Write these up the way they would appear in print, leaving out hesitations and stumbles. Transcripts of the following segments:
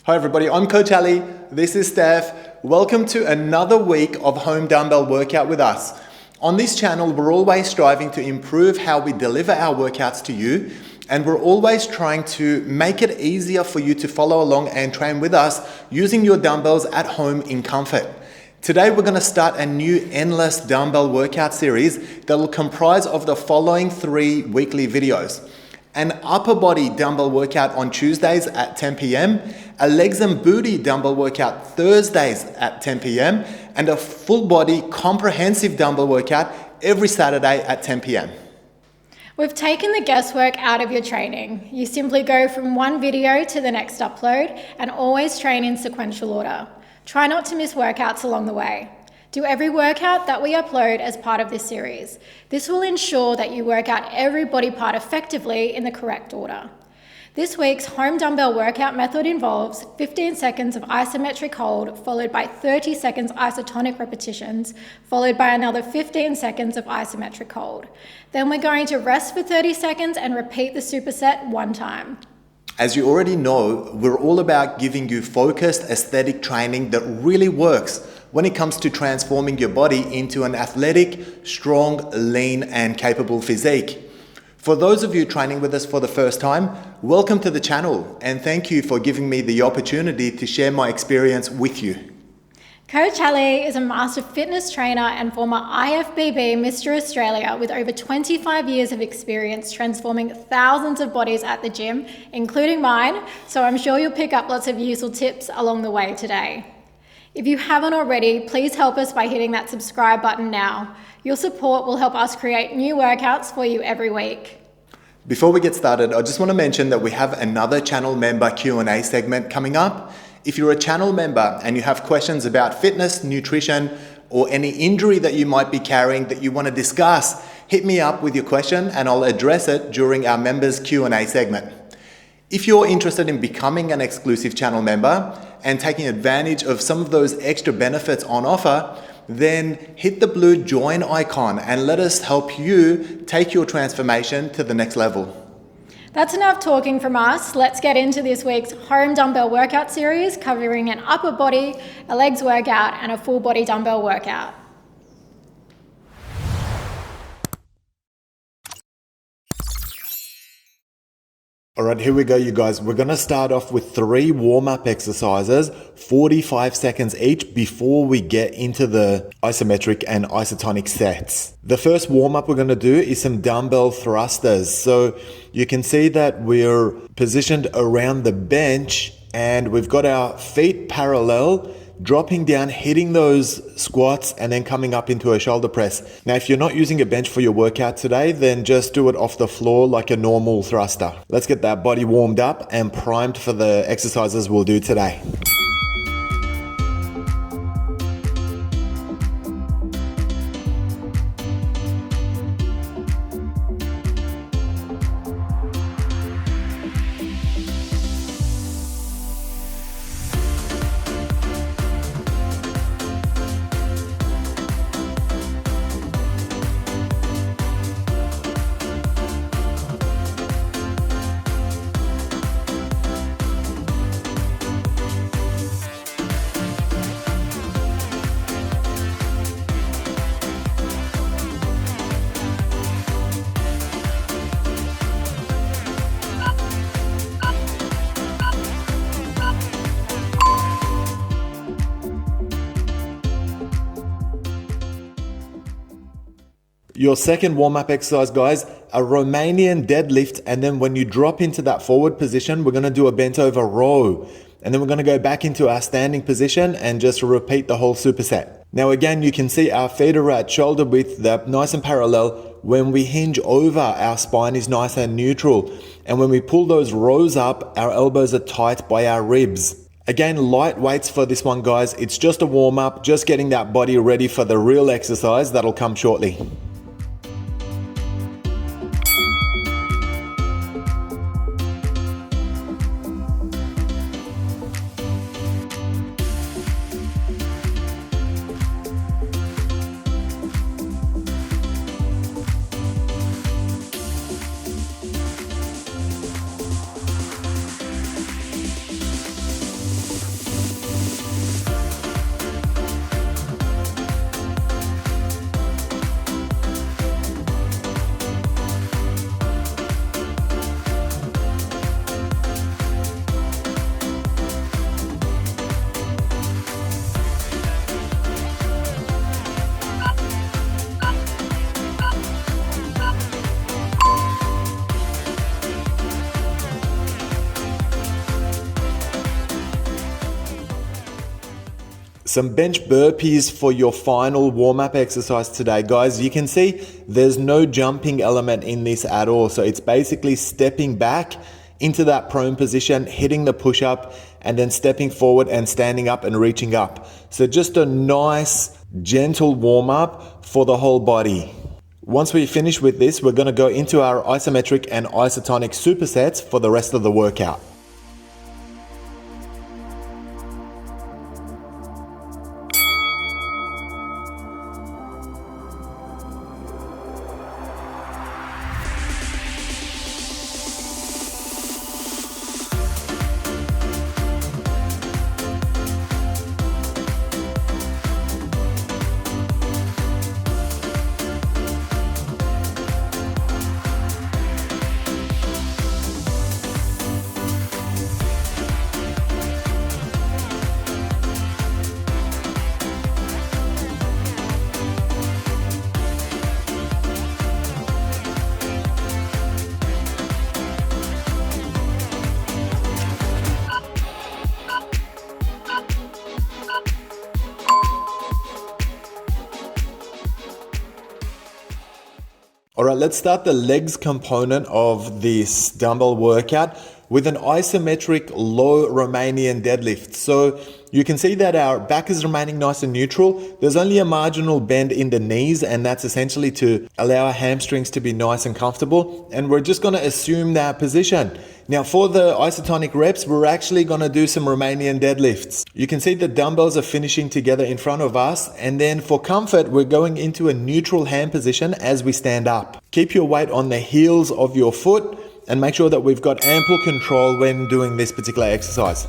Hi everybody, I'm Coach Ali, this is Steph. Welcome to another week of home dumbbell workout with us. On this channel, we're always striving to improve how we deliver our workouts to you, and we're always trying to make it easier for you to follow along and train with us using your dumbbells at home in comfort. Today, we're going to start a new endless dumbbell workout series that will comprise of the following 3 weekly videos. An upper body dumbbell workout on Tuesdays at 10 p.m, a legs and booty dumbbell workout Thursdays at 10 p.m, and a full body comprehensive dumbbell workout every Saturday at 10 p.m. We've taken the guesswork out of your training. You simply go from one video to the next upload and always train in sequential order. Try not to miss workouts along the way. Do every workout that we upload as part of this series. This will ensure that you work out every body part effectively in the correct order. This week's home dumbbell workout method involves 15 seconds of isometric hold, followed by 30 seconds isotonic repetitions, followed by another 15 seconds of isometric hold. Then we're going to rest for 30 seconds and repeat the superset 1 time. As you already know, we're all about giving you focused aesthetic training that really works when it comes to transforming your body into an athletic, strong, lean, and capable physique. For those of you training with us for the first time, welcome to the channel, and thank you for giving me the opportunity to share my experience with you. Coach Ali is a master fitness trainer and former IFBB Mr. Australia with over 25 years of experience transforming thousands of bodies at the gym, including mine, so I'm sure you'll pick up lots of useful tips along the way today. If you haven't already, please help us by hitting that subscribe button now. Your support will help us create new workouts for you every week. Before we get started, I just want to mention that we have another channel member Q&A segment coming up. If you're a channel member and you have questions about fitness, nutrition, or any injury that you might be carrying that you want to discuss, hit me up with your question and I'll address it during our members Q&A segment. If you're interested in becoming an exclusive channel member and taking advantage of some of those extra benefits on offer, then hit the blue join icon and let us help you take your transformation to the next level. That's enough talking from us. Let's get into this week's home dumbbell workout series covering an upper body, a legs workout, and a full body dumbbell workout. All right, here we go, you guys. We're going to start off with 3 warm-up exercises, 45 seconds each before we get into the isometric and isotonic sets. The first warm-up we're going to do is some dumbbell thrusters. So you can see that we're positioned around the bench and we've got our feet parallel, dropping down, hitting those squats, and then coming up into a shoulder press. Now, if you're not using a bench for your workout today, then just do it off the floor like a normal thruster. Let's get that body warmed up and primed for the exercises we'll do today. Your second warm-up exercise, guys, a Romanian deadlift, and then when you drop into that forward position, we're going to do a bent over row. And then we're going to go back into our standing position and just repeat the whole superset. Now again, you can see our feet are at shoulder width, they're nice and parallel. When we hinge over, our spine is nice and neutral. And when we pull those rows up, our elbows are tight by our ribs. Again, light weights for this one, guys. It's just a warm-up, just getting that body ready for the real exercise that'll come shortly. some bench burpees for your final warm-up exercise today. Guys, you can see there's no jumping element in this at all. So it's basically stepping back into that prone position, hitting the push-up, and then stepping forward and standing up and reaching up. So just a nice, gentle warm-up for the whole body. Once we finish with this, we're gonna go into our isometric and isotonic supersets for the rest of the workout. All right, let's start the legs component of this dumbbell workout with an isometric low Romanian deadlift. So you can see that our back is remaining nice and neutral. There's only a marginal bend in the knees, and that's essentially to allow our hamstrings to be nice and comfortable. And we're just gonna assume that position. Now for the isotonic reps, we're actually gonna do some Romanian deadlifts. You can see the dumbbells are finishing together in front of us, and then for comfort, we're going into a neutral hand position as we stand up. Keep your weight on the heels of your foot and make sure that we've got ample control when doing this particular exercise.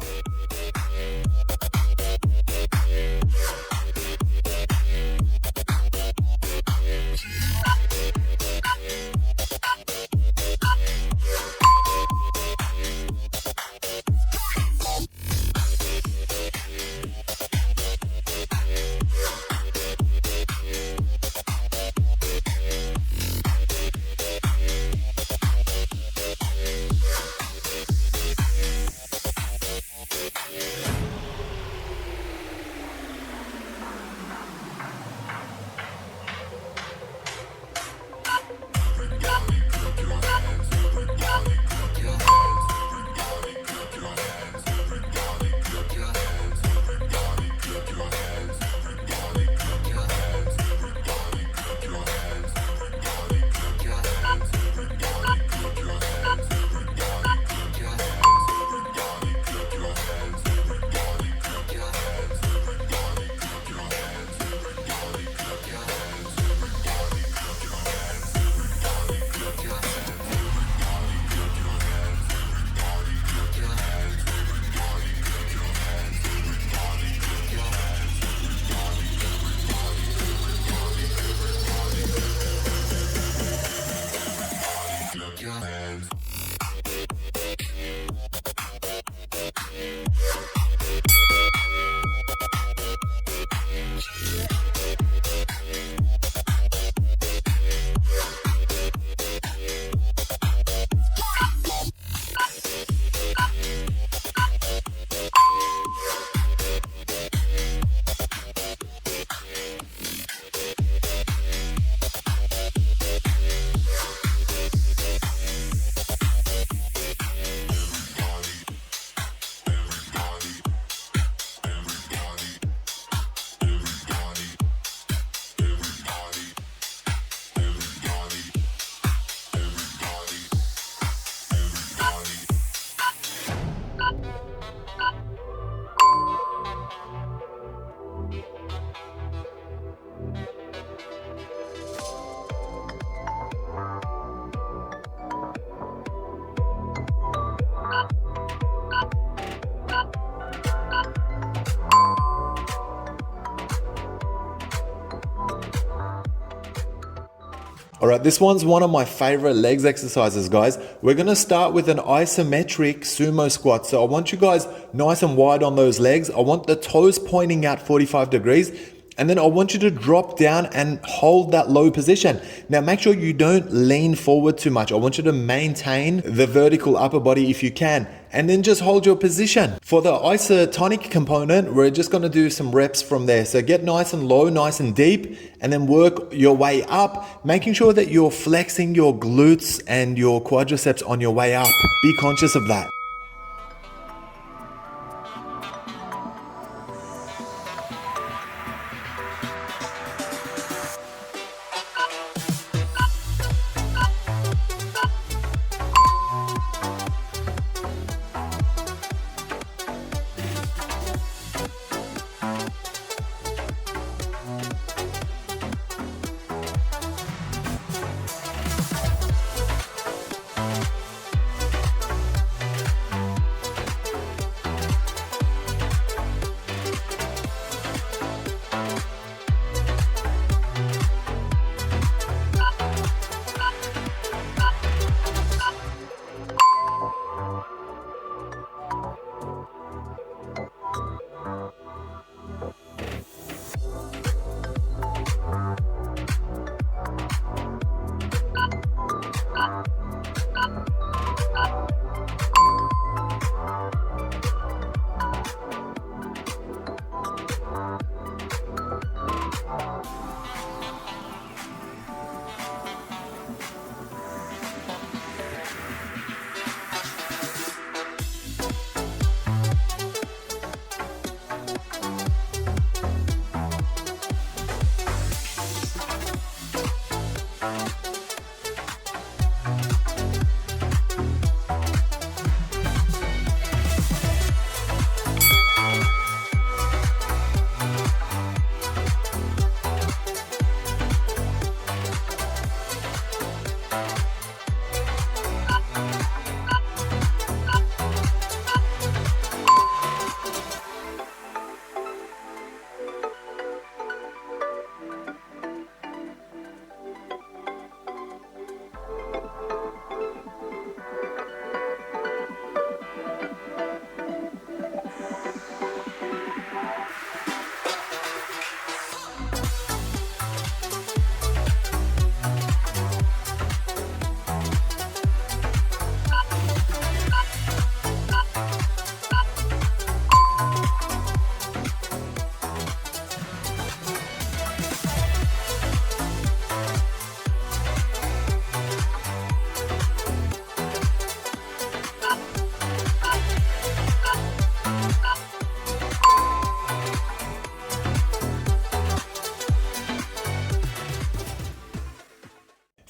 All right, this one's one of my favorite legs exercises, guys. We're gonna start with an isometric sumo squat. So I want you guys nice and wide on those legs. I want the toes pointing out 45 degrees. And then I want you to drop down and hold that low position. Now make sure you don't lean forward too much. I want you to maintain the vertical upper body if you can. and then just hold your position. For the isotonic component, we're just gonna do some reps from there. So get nice and low, nice and deep, and then work your way up, making sure that you're flexing your glutes and your quadriceps on your way up. Be conscious of that.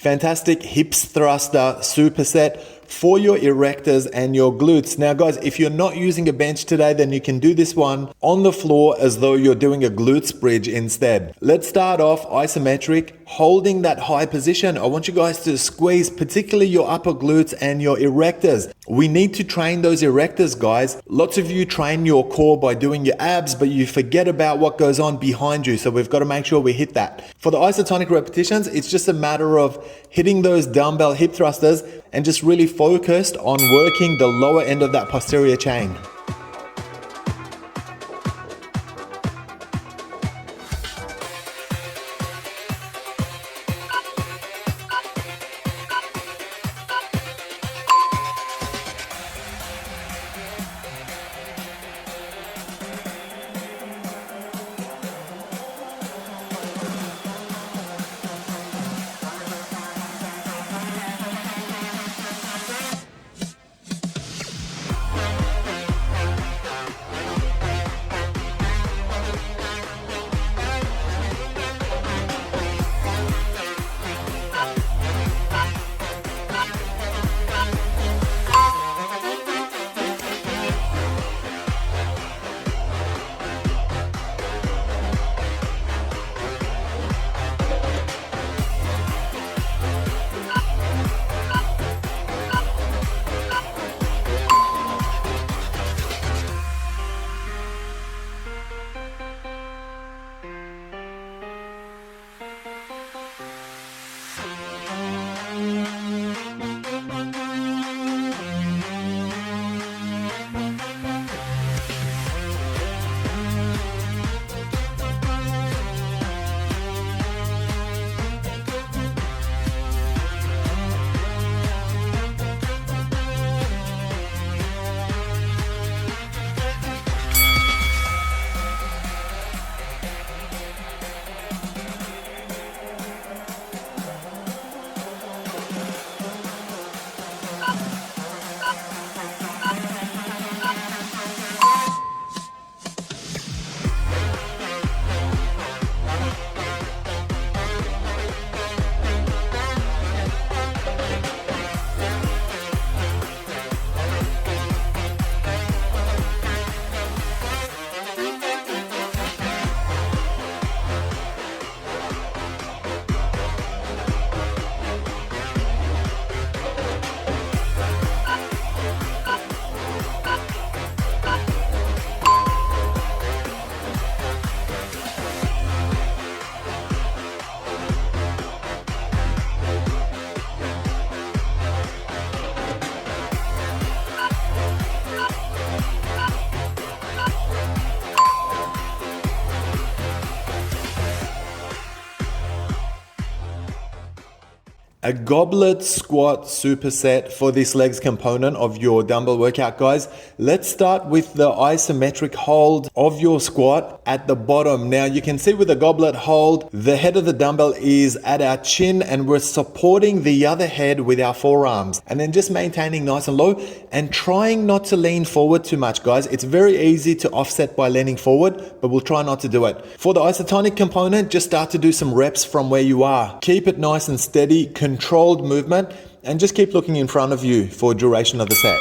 Fantastic hips thruster superset for your erectors and your glutes. Now guys, if you're not using a bench today, then you can do this one on the floor as though you're doing a glutes bridge instead. Let's start off isometric, holding that high position. I want you guys to squeeze particularly your upper glutes and your erectors. We need to train those erectors, guys. Lots of you train your core by doing your abs, but you forget about what goes on behind you. So we've got to make sure we hit that. For the isotonic repetitions, it's just a matter of hitting those dumbbell hip thrusters and just really focused on working the lower end of that posterior chain. A goblet squat superset for this legs component of your dumbbell workout, guys. Let's start with the isometric hold of your squat at the bottom. Now you can see with the goblet hold, the head of the dumbbell is at our chin and we're supporting the other head with our forearms, and then just maintaining nice and low and trying not to lean forward too much, guys. It's very easy to offset by leaning forward, but we'll try not to do it. For the isotonic component, just start to do some reps from where you are. Keep it nice and steady, controlled movement, and just keep looking in front of you for duration of the set.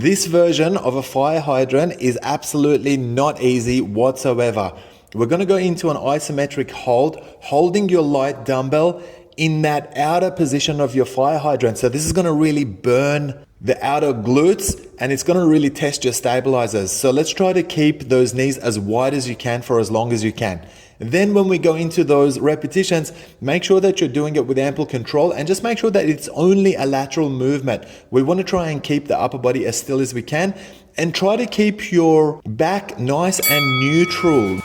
This version of a fire hydrant is absolutely not easy whatsoever. We're going to go into an isometric hold, holding your light dumbbell in that outer position of your fire hydrant. So this is going to really burn the outer glutes and it's going to really test your stabilizers. So let's try to keep those knees as wide as you can for as long as you can. Then when we go into those repetitions, make sure that you're doing it with ample control and just make sure that it's only a lateral movement. We want to try and keep the upper body as still as we can and try to keep your back nice and neutral.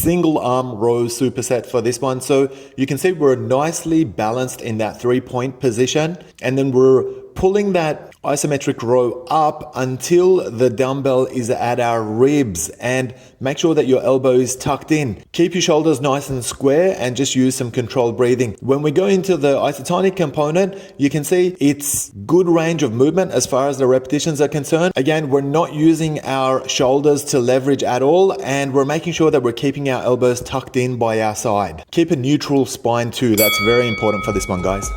single arm row superset for this one. So you can see we're nicely balanced in that 3-point position, and then we're pulling that isometric row up until the dumbbell is at our ribs, and make sure that your elbow is tucked in. Keep your shoulders nice and square and just use some controlled breathing. When we go into the isotonic component, you can see it's good range of movement as far as the repetitions are concerned. Again, we're not using our shoulders to leverage at all, and we're making sure that we're keeping our elbows tucked in by our side. Keep a neutral spine too. That's very important for this one, guys.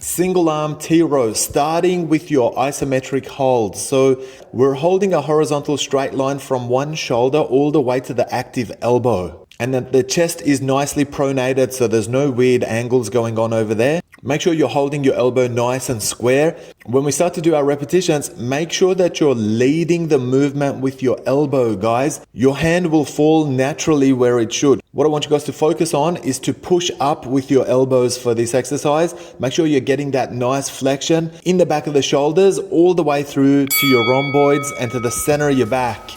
Single arm T-row, starting with your isometric hold. So we're holding a horizontal straight line from one shoulder all the way to the active elbow. And then the chest is nicely pronated, so there's no weird angles going on over there. Make sure you're holding your elbow nice and square. When we start to do our repetitions, make sure that you're leading the movement with your elbow, guys. Your hand will fall naturally where it should. What I want you guys to focus on is to push up with your elbows for this exercise. Make sure you're getting that nice flexion in the back of the shoulders all the way through to your rhomboids and to the center of your back.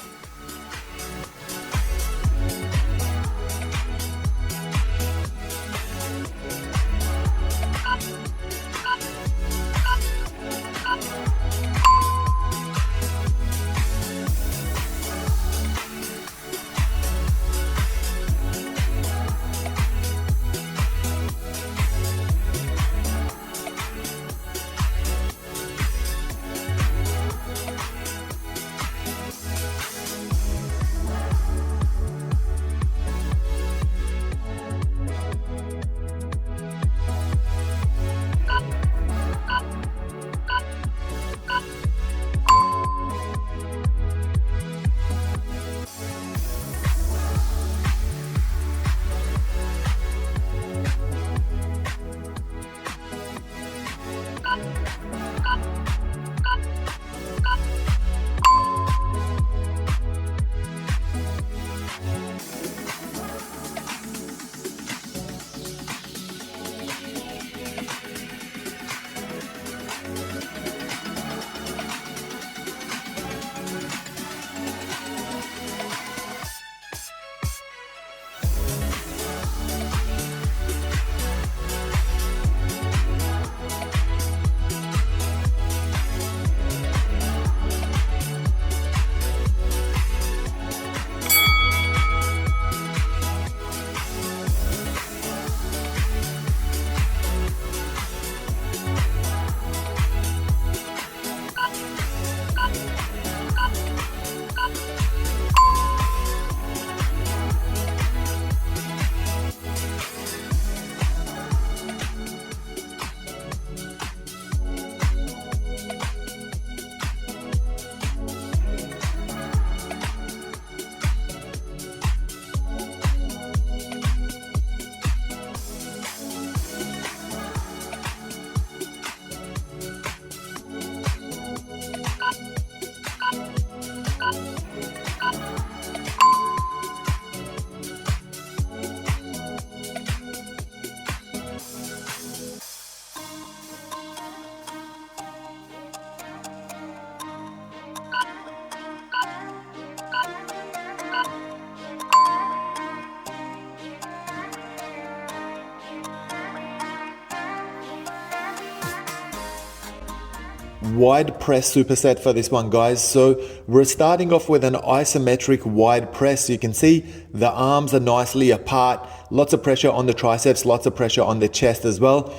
wide press superset for this one, guys. So we're starting off with an isometric wide press. You can see the arms are nicely apart, lots of pressure on the triceps, lots of pressure on the chest as well.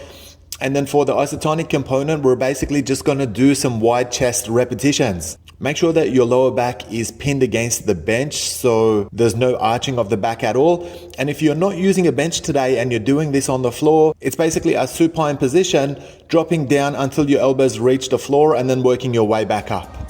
And then for the isotonic component, we're basically just going to do some wide chest repetitions. Make sure that your lower back is pinned against the bench so there's no arching of the back at all. And if you're not using a bench today and you're doing this on the floor, it's basically a supine position, dropping down until your elbows reach the floor and then working your way back up.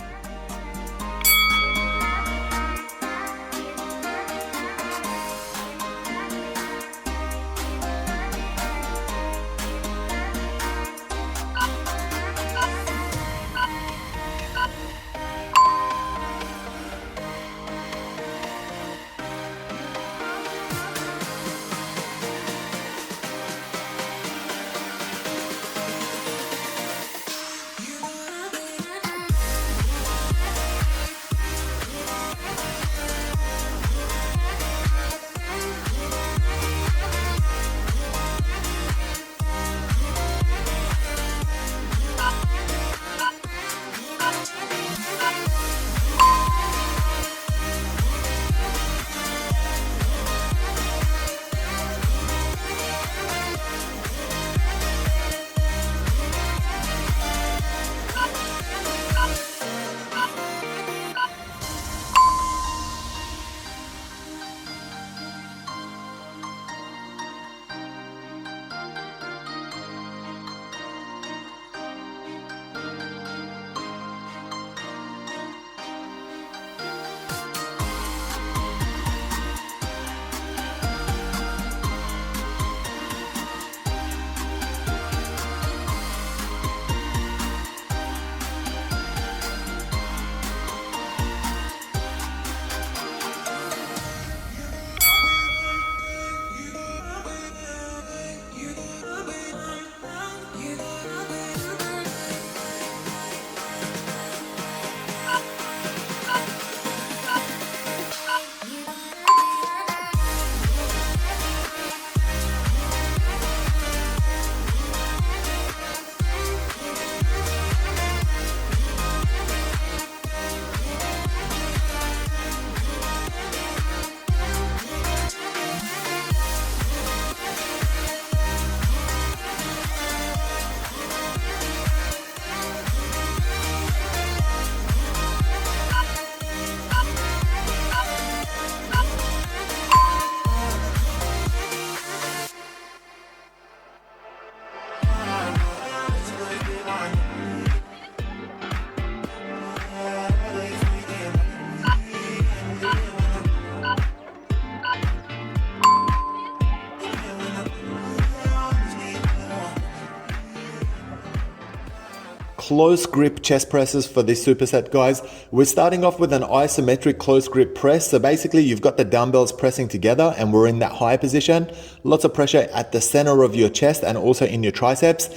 Close grip chest presses for this superset, guys. We're starting off with an isometric close grip press. So basically you've got the dumbbells pressing together and we're in that high position. Lots of pressure at the center of your chest and also in your triceps.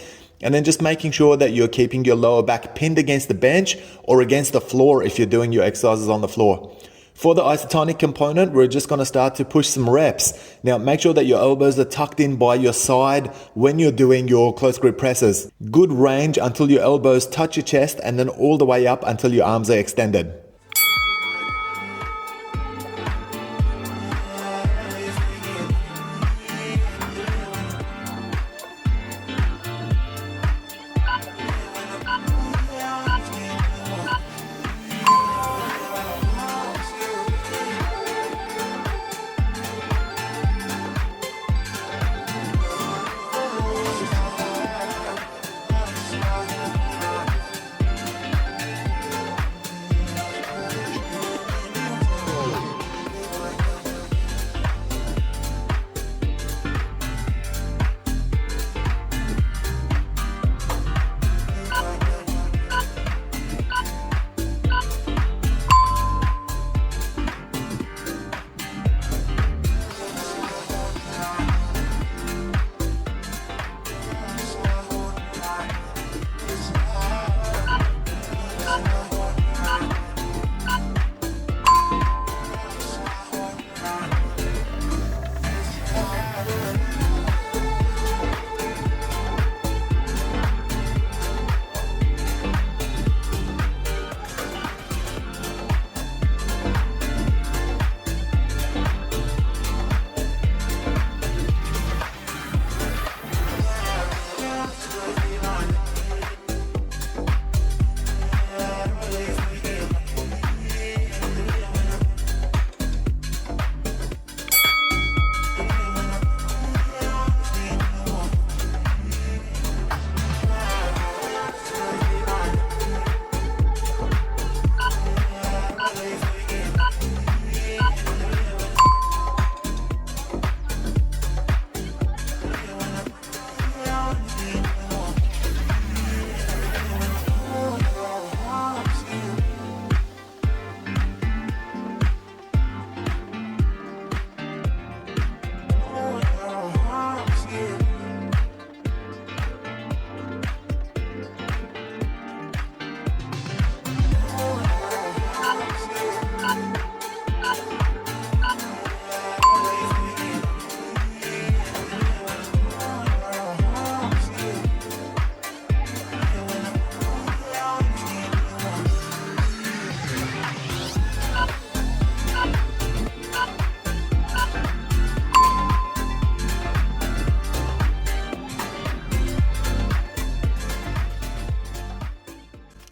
And then just making sure that you're keeping your lower back pinned against the bench or against the floor if you're doing your exercises on the floor. For the isotonic component, we're just going to start to push some reps. Now, make sure that your elbows are tucked in by your side when you're doing your close grip presses. Good range until your elbows touch your chest and then all the way up until your arms are extended.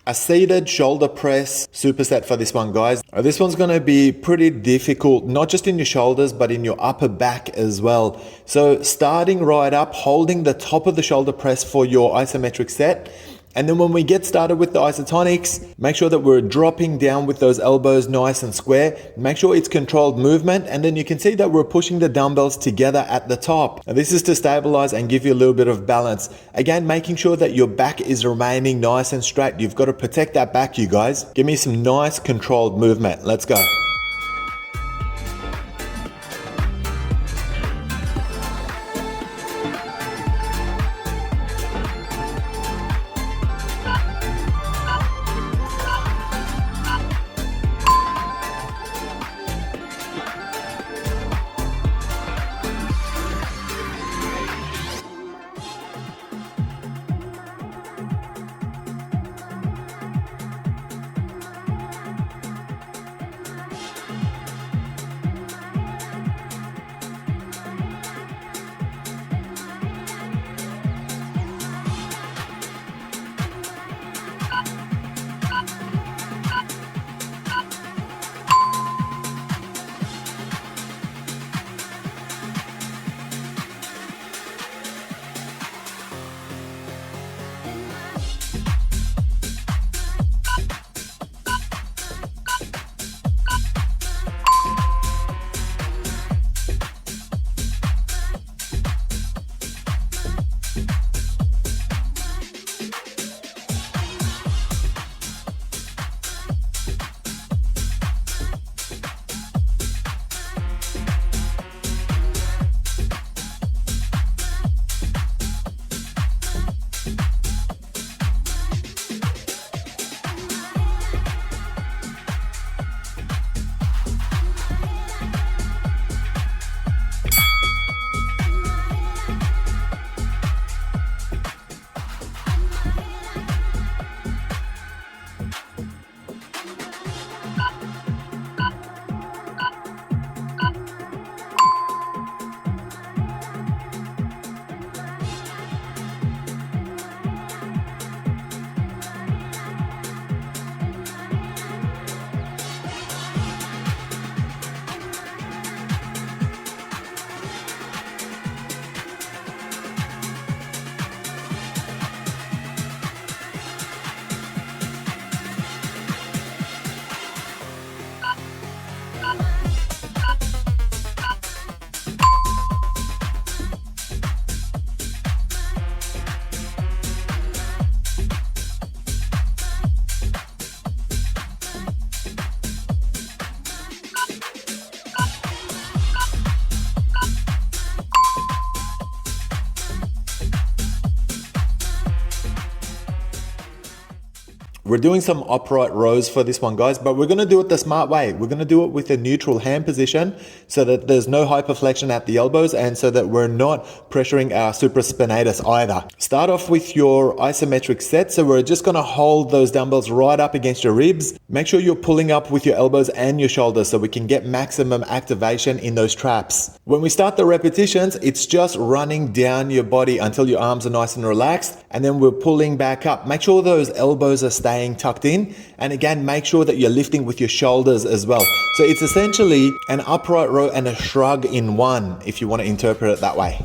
A seated shoulder press superset for this one, guys. This one's going to be pretty difficult, not just in your shoulders, but in your upper back as well. So starting right up, holding the top of the shoulder press for your isometric set. And then when we get started with the isotonics, make sure that we're dropping down with those elbows nice and square. Make sure it's controlled movement. And then you can see that we're pushing the dumbbells together at the top. Now this is to stabilize and give you a little bit of balance. Again, making sure that your back is remaining nice and straight. You've got to protect that back, you guys. Give me some nice controlled movement. Let's go. We're doing some upright rows for this one, guys, but we're going to do it the smart way. We're going to do it with a neutral hand position so that there's no hyperflexion at the elbows and so that we're not pressuring our supraspinatus either. Start off with your isometric set. So we're just going to hold those dumbbells right up against your ribs. Make sure you're pulling up with your elbows and your shoulders so we can get maximum activation in those traps. When we start the repetitions, it's just running down your body until your arms are nice and relaxed, and then we're pulling back up. Make sure those elbows are staying tucked in, and again, make sure that you're lifting with your shoulders as well. So it's essentially an upright row and a shrug in one, if you want to interpret it that way.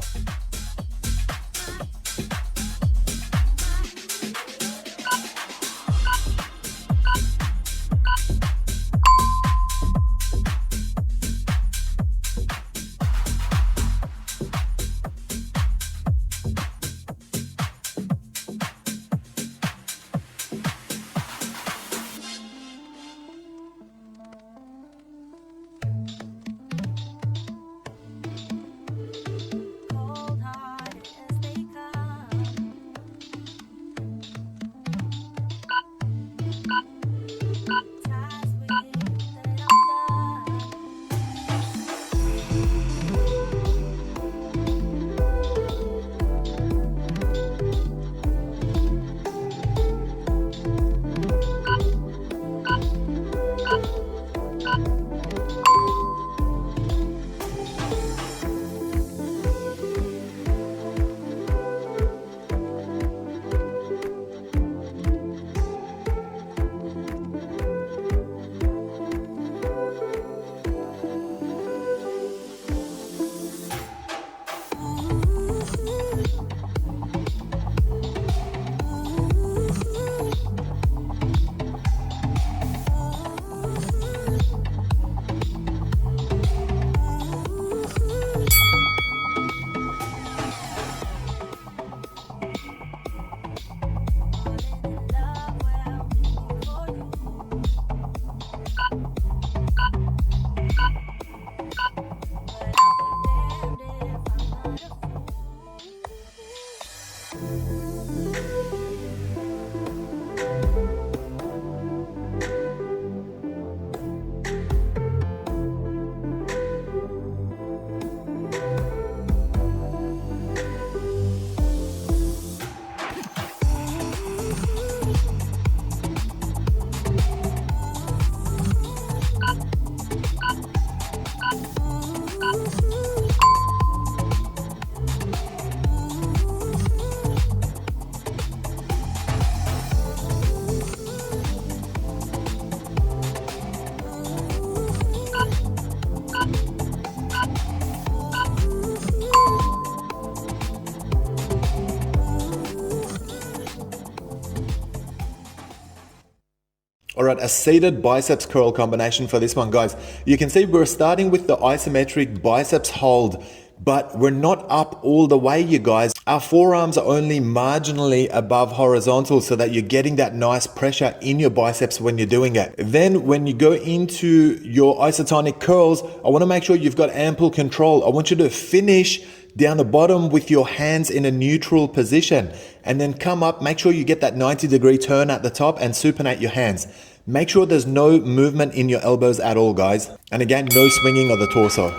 All right, a seated biceps curl combination for this one, guys. You can see we're starting with the isometric biceps hold, but we're not up all the way, you guys. Our forearms are only marginally above horizontal so that you're getting that nice pressure in your biceps when you're doing it. Then when you go into your isotonic curls, I want to make sure you've got ample control. I want you to finish down the bottom with your hands in a neutral position, and then come up, make sure you get that 90-degree turn at the top and supinate your hands. Make sure there's no movement in your elbows at all, guys. And again, no swinging of the torso.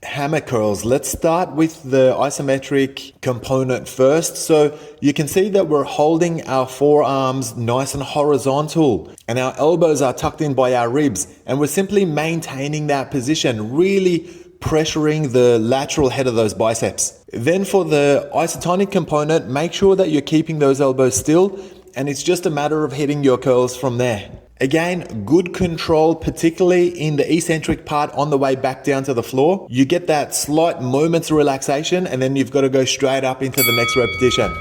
Hammer curls. Let's start with the isometric component first. So you can see that we're holding our forearms nice and horizontal, and our elbows are tucked in by our ribs, and we're simply maintaining that position, really pressuring the lateral head of those biceps. Then for the isotonic component, make sure that you're keeping those elbows still, and it's just a matter of hitting your curls from there. Again, good control, particularly in the eccentric part on the way back down to the floor. You get that slight moment's relaxation, and then you've got to go straight up into the next repetition.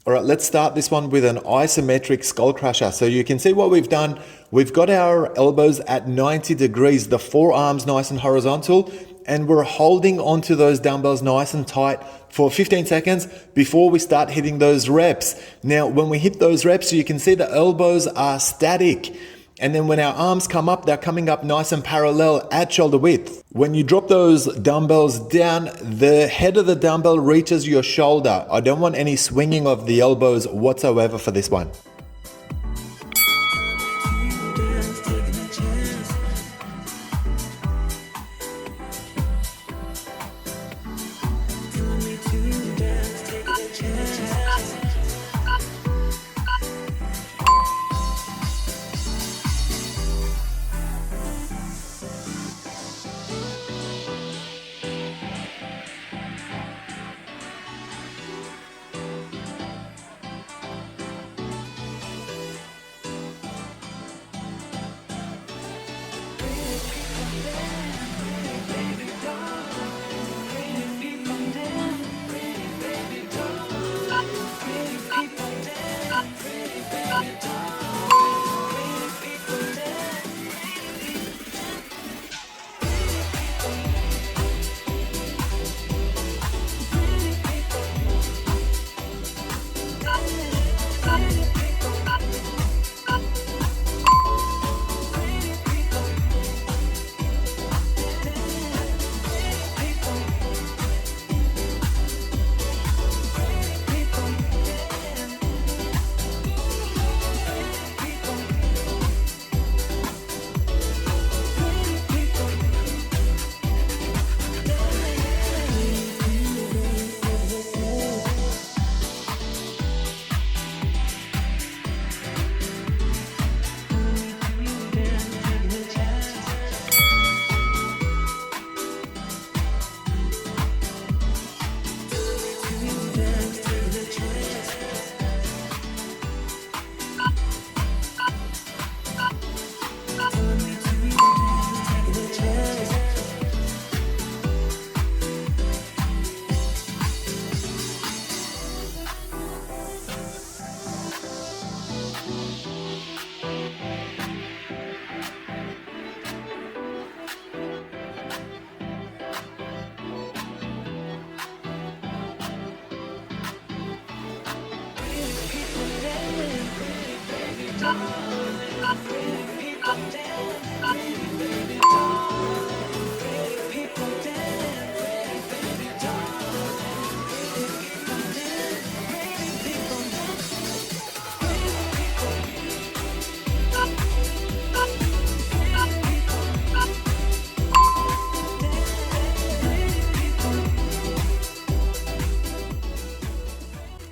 All right, let's start this one with an isometric skull crusher. So you can see what we've done. We've got our elbows at 90 degrees, the forearms nice and horizontal, and we're holding onto those dumbbells nice and tight for 15 seconds before we start hitting those reps. Now, when we hit those reps, you can see the elbows are static. And then when our arms come up, they're coming up nice and parallel at shoulder width. When you drop those dumbbells down, the head of the dumbbell reaches your shoulder. I don't want any swinging of the elbows whatsoever for this one.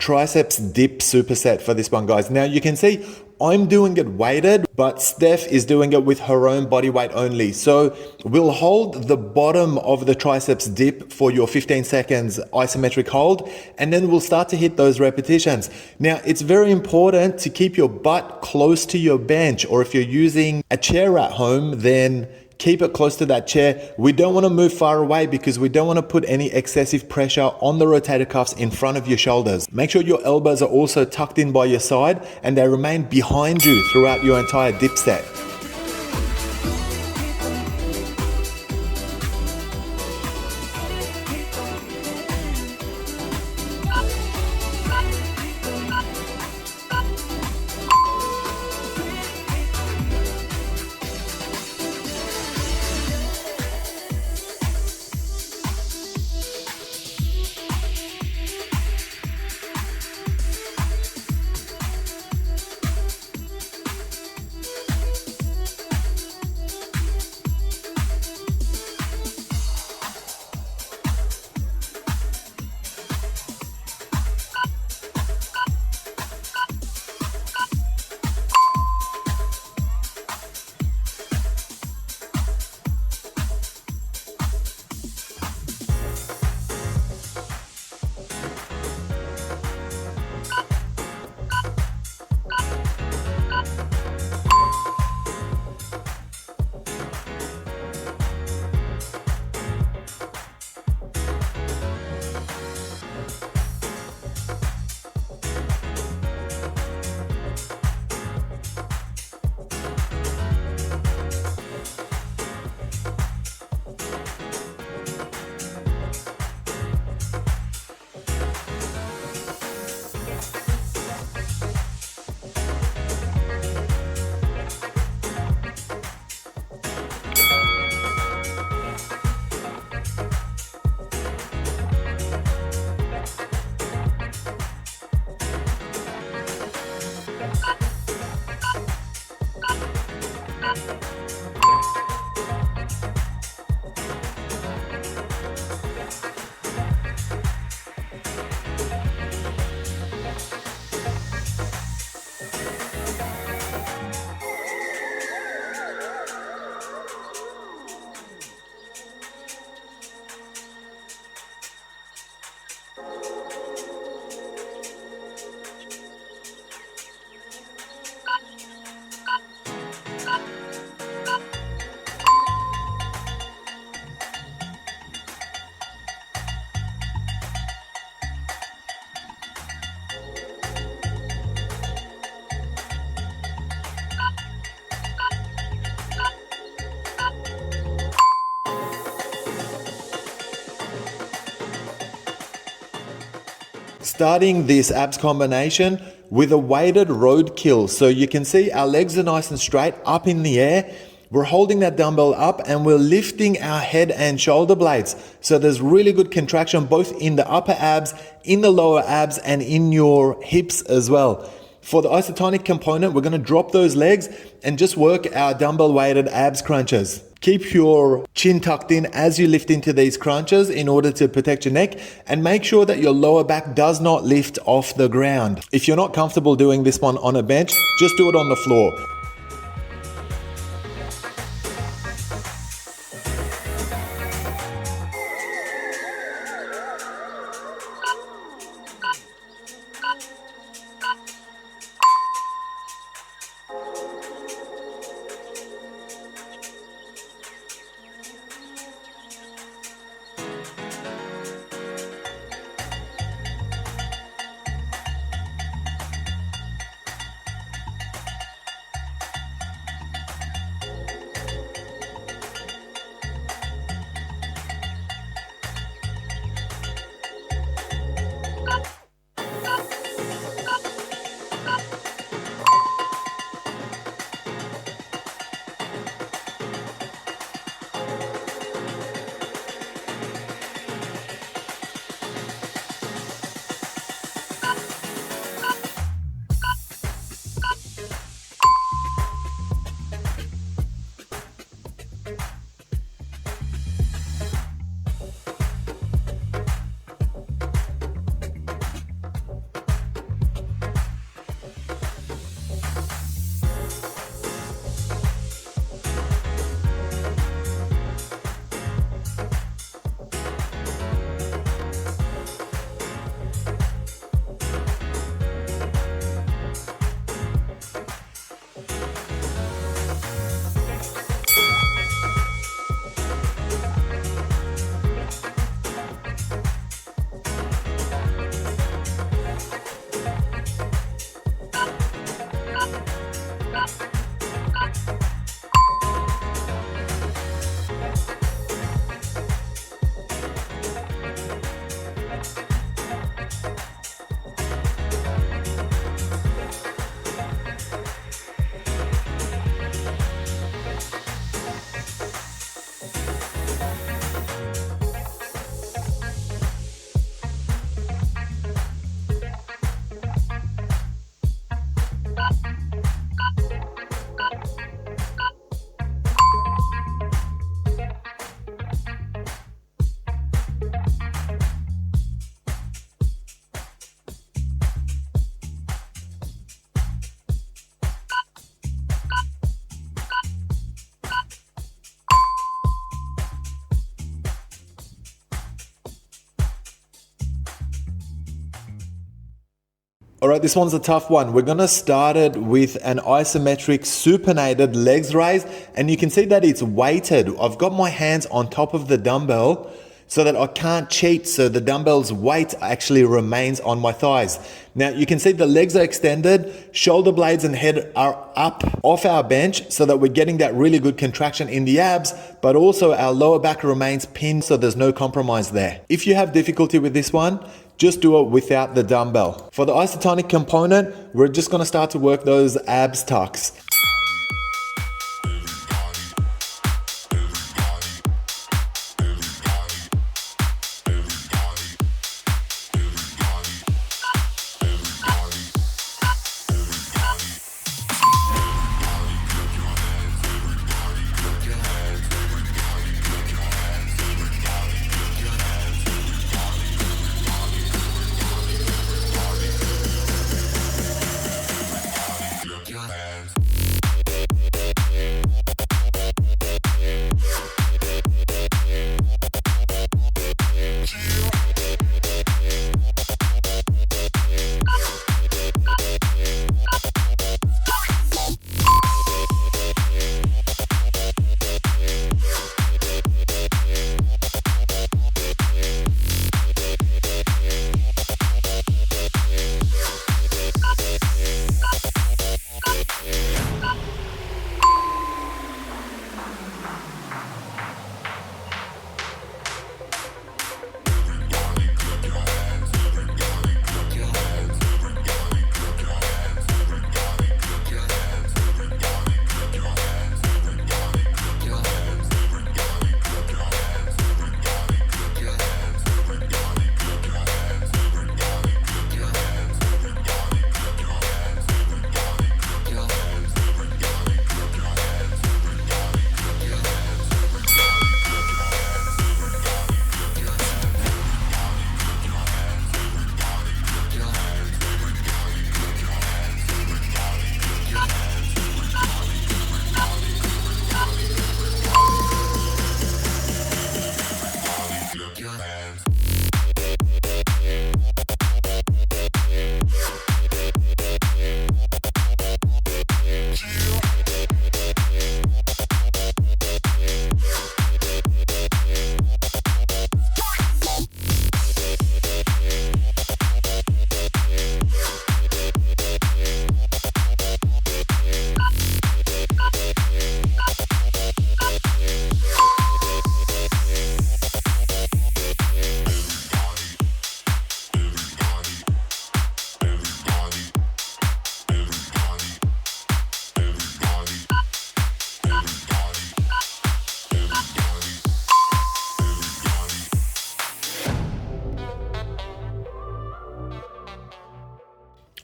Triceps dip superset for this one, guys. Now you can see I'm doing it weighted, but Steph is doing it with her own body weight only. So we'll hold the bottom of the triceps dip for your 15 seconds isometric hold, and then we'll start to hit those repetitions. Now it's very important to keep your butt close to your bench, or if you're using a chair at home, then keep it close to that chair. We don't want to move far away because we don't want to put any excessive pressure on the rotator cuffs in front of your shoulders. Make sure your elbows are also tucked in by your side and they remain behind you throughout your entire dip set. starting this abs combination with a weighted roadkill. So you can see our legs are nice and straight up in the air. We're holding that dumbbell up and we're lifting our head and shoulder blades. So there's really good contraction both in the upper abs, in the lower abs, and in your hips as well. For the isotonic component, we're going to drop those legs and just work our dumbbell weighted abs crunches. Keep your chin tucked in as you lift into these crunches in order to protect your neck, and make sure that your lower back does not lift off the ground. If you're not comfortable doing this one on a bench, just do it on the floor. All right, this one's a tough one. We're gonna start it with an isometric supinated legs raise, and you can see that it's weighted. I've got my hands on top of the dumbbell so that I can't cheat, so the dumbbell's weight actually remains on my thighs. Now you can see the legs are extended, shoulder blades and head are up off our bench so that we're getting that really good contraction in the abs, but also our lower back remains pinned so there's no compromise there. If you have difficulty with this one, just do it without the dumbbell. For the isotonic component, we're just gonna start to work those abs tucks.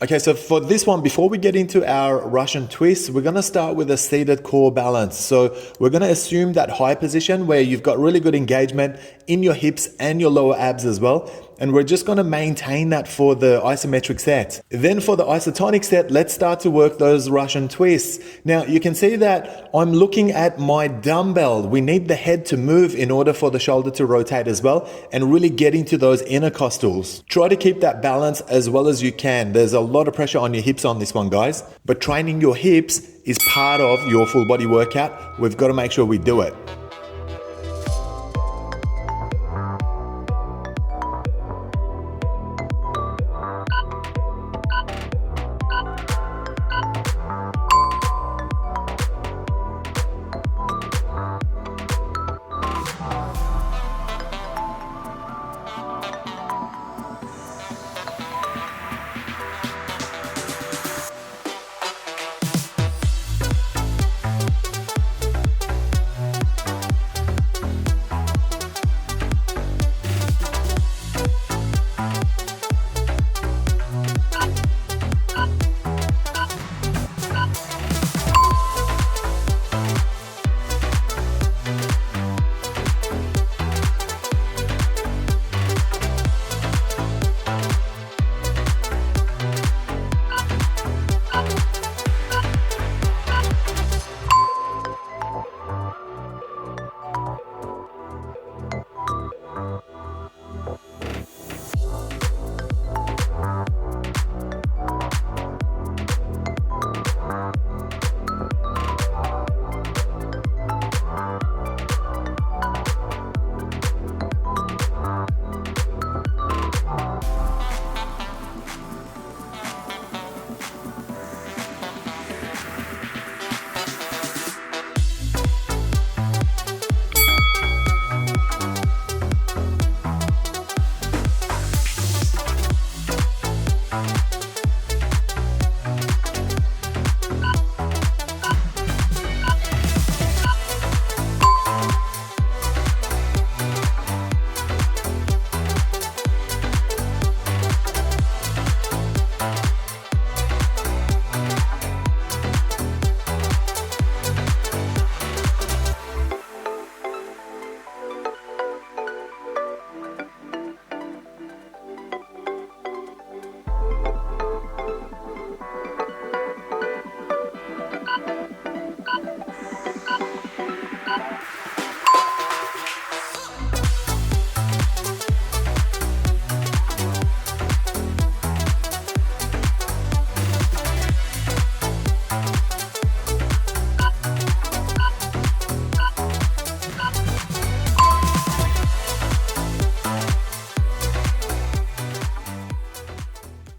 Okay, so for this one, before we get into our Russian twist, we're gonna start with a seated core balance. So we're gonna assume that high position where you've got really good engagement in your hips and your lower abs as well. And we're just gonna maintain that for the isometric set. Then for the isotonic set, let's start to work those Russian twists. Now you can see that I'm looking at my dumbbell. We need the head to move in order for the shoulder to rotate as well and really get into those intercostals. Try to keep that balance as well as you can. There's a lot of pressure on your hips on this one, guys. But training your hips is part of your full body workout. We've got to make sure we do it.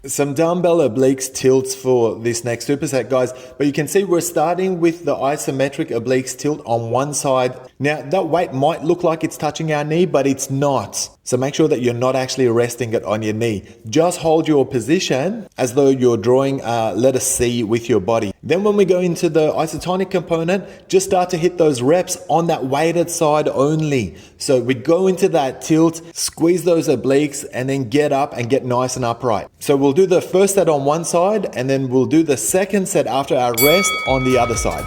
Some dumbbell obliques tilts for this next superset, guys. But you can see we're starting with the isometric obliques tilt on one side. Now that weight might look like it's touching our knee, but it's not. So make sure that you're not actually resting it on your knee. Just hold your position as though you're drawing a letter C with your body. Then when we go into the isotonic component, just start to hit those reps on that weighted side only. So we go into that tilt, squeeze those obliques, and then get up and get nice and upright. So we'll do the first set on one side, and then we'll do the second set after our rest on the other side.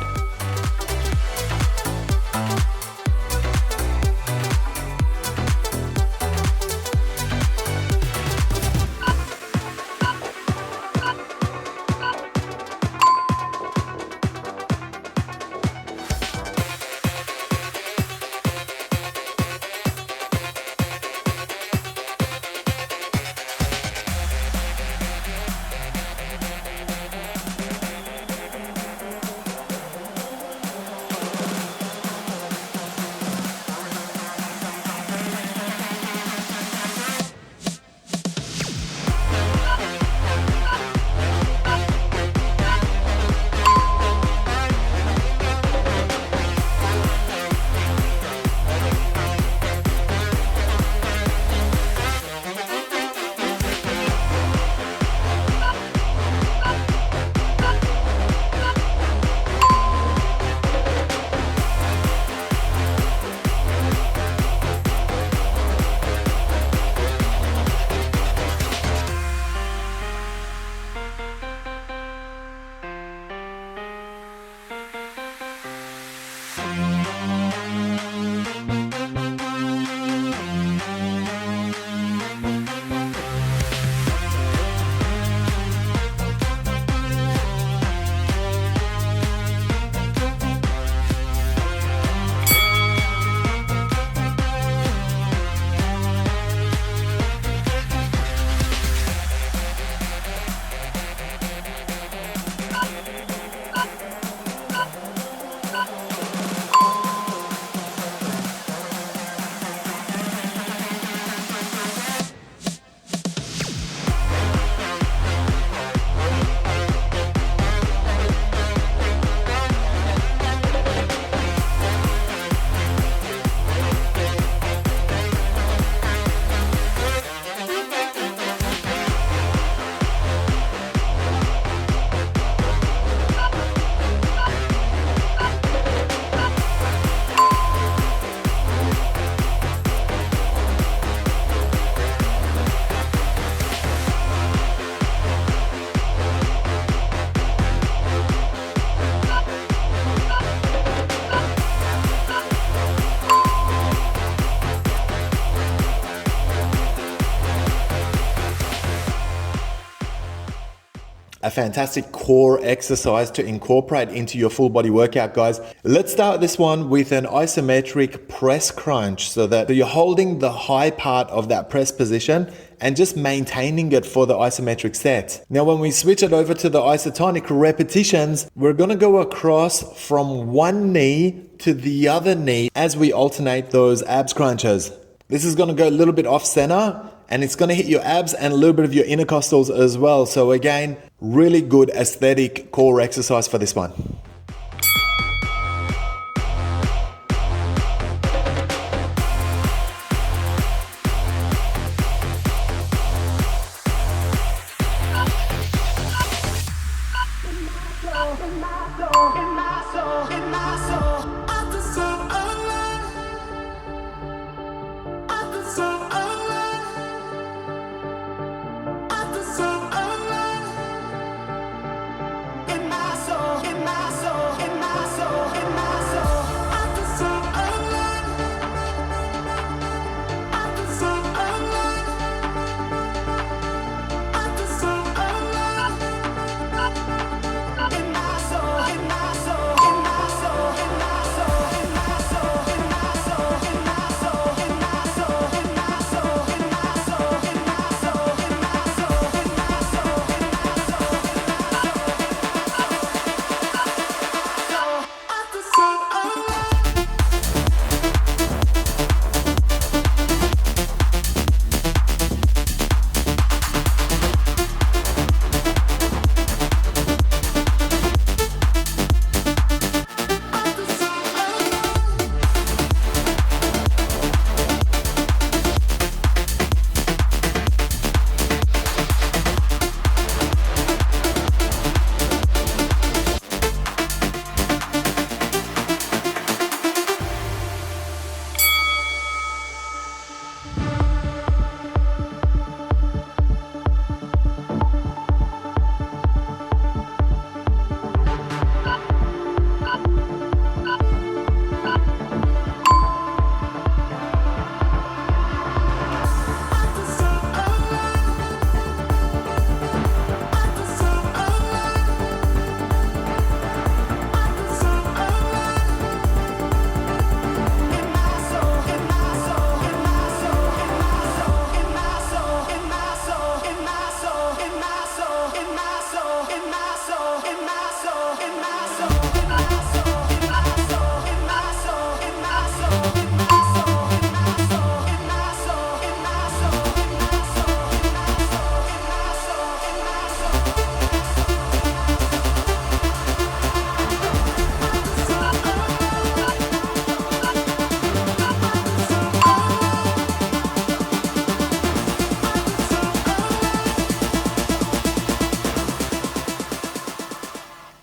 a fantastic core exercise to incorporate into your full body workout, guys. Let's start this one with an isometric press crunch so that you're holding the high part of that press position and just maintaining it for the isometric set. Now, when we switch it over to the isotonic repetitions, we're gonna go across from one knee to the other knee as we alternate those abs crunches. This is gonna go a little bit off center, and it's gonna hit your abs and a little bit of your intercostals as well. So again, really good aesthetic core exercise for this one.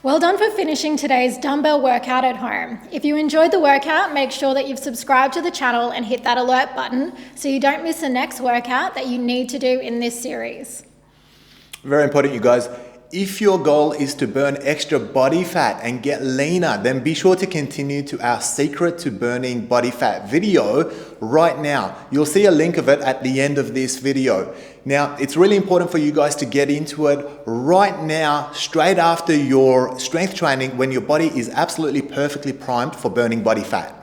Well done for finishing today's dumbbell workout at home. If you enjoyed the workout, make sure that you've subscribed to the channel and hit that alert button so you don't miss the next workout that you need to do in this series. Very important, you guys. If your goal is to burn extra body fat and get leaner, then be sure to continue to our secret to burning body fat video right now. You'll see a link of it at the end of this video. Now, it's really important for you guys to get into it right now, straight after your strength training, when your body is absolutely perfectly primed for burning body fat.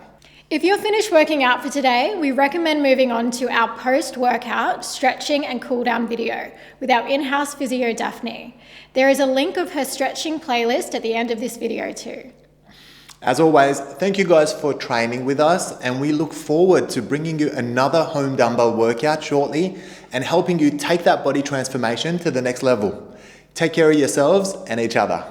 If you're finished working out for today, we recommend moving on to our post-workout stretching and cool down video with our in-house physio Daphne. There is a link of her stretching playlist at the end of this video too. As always, thank you guys for training with us, and we look forward to bringing you another home dumbbell workout shortly and helping you take that body transformation to the next level. Take care of yourselves and each other.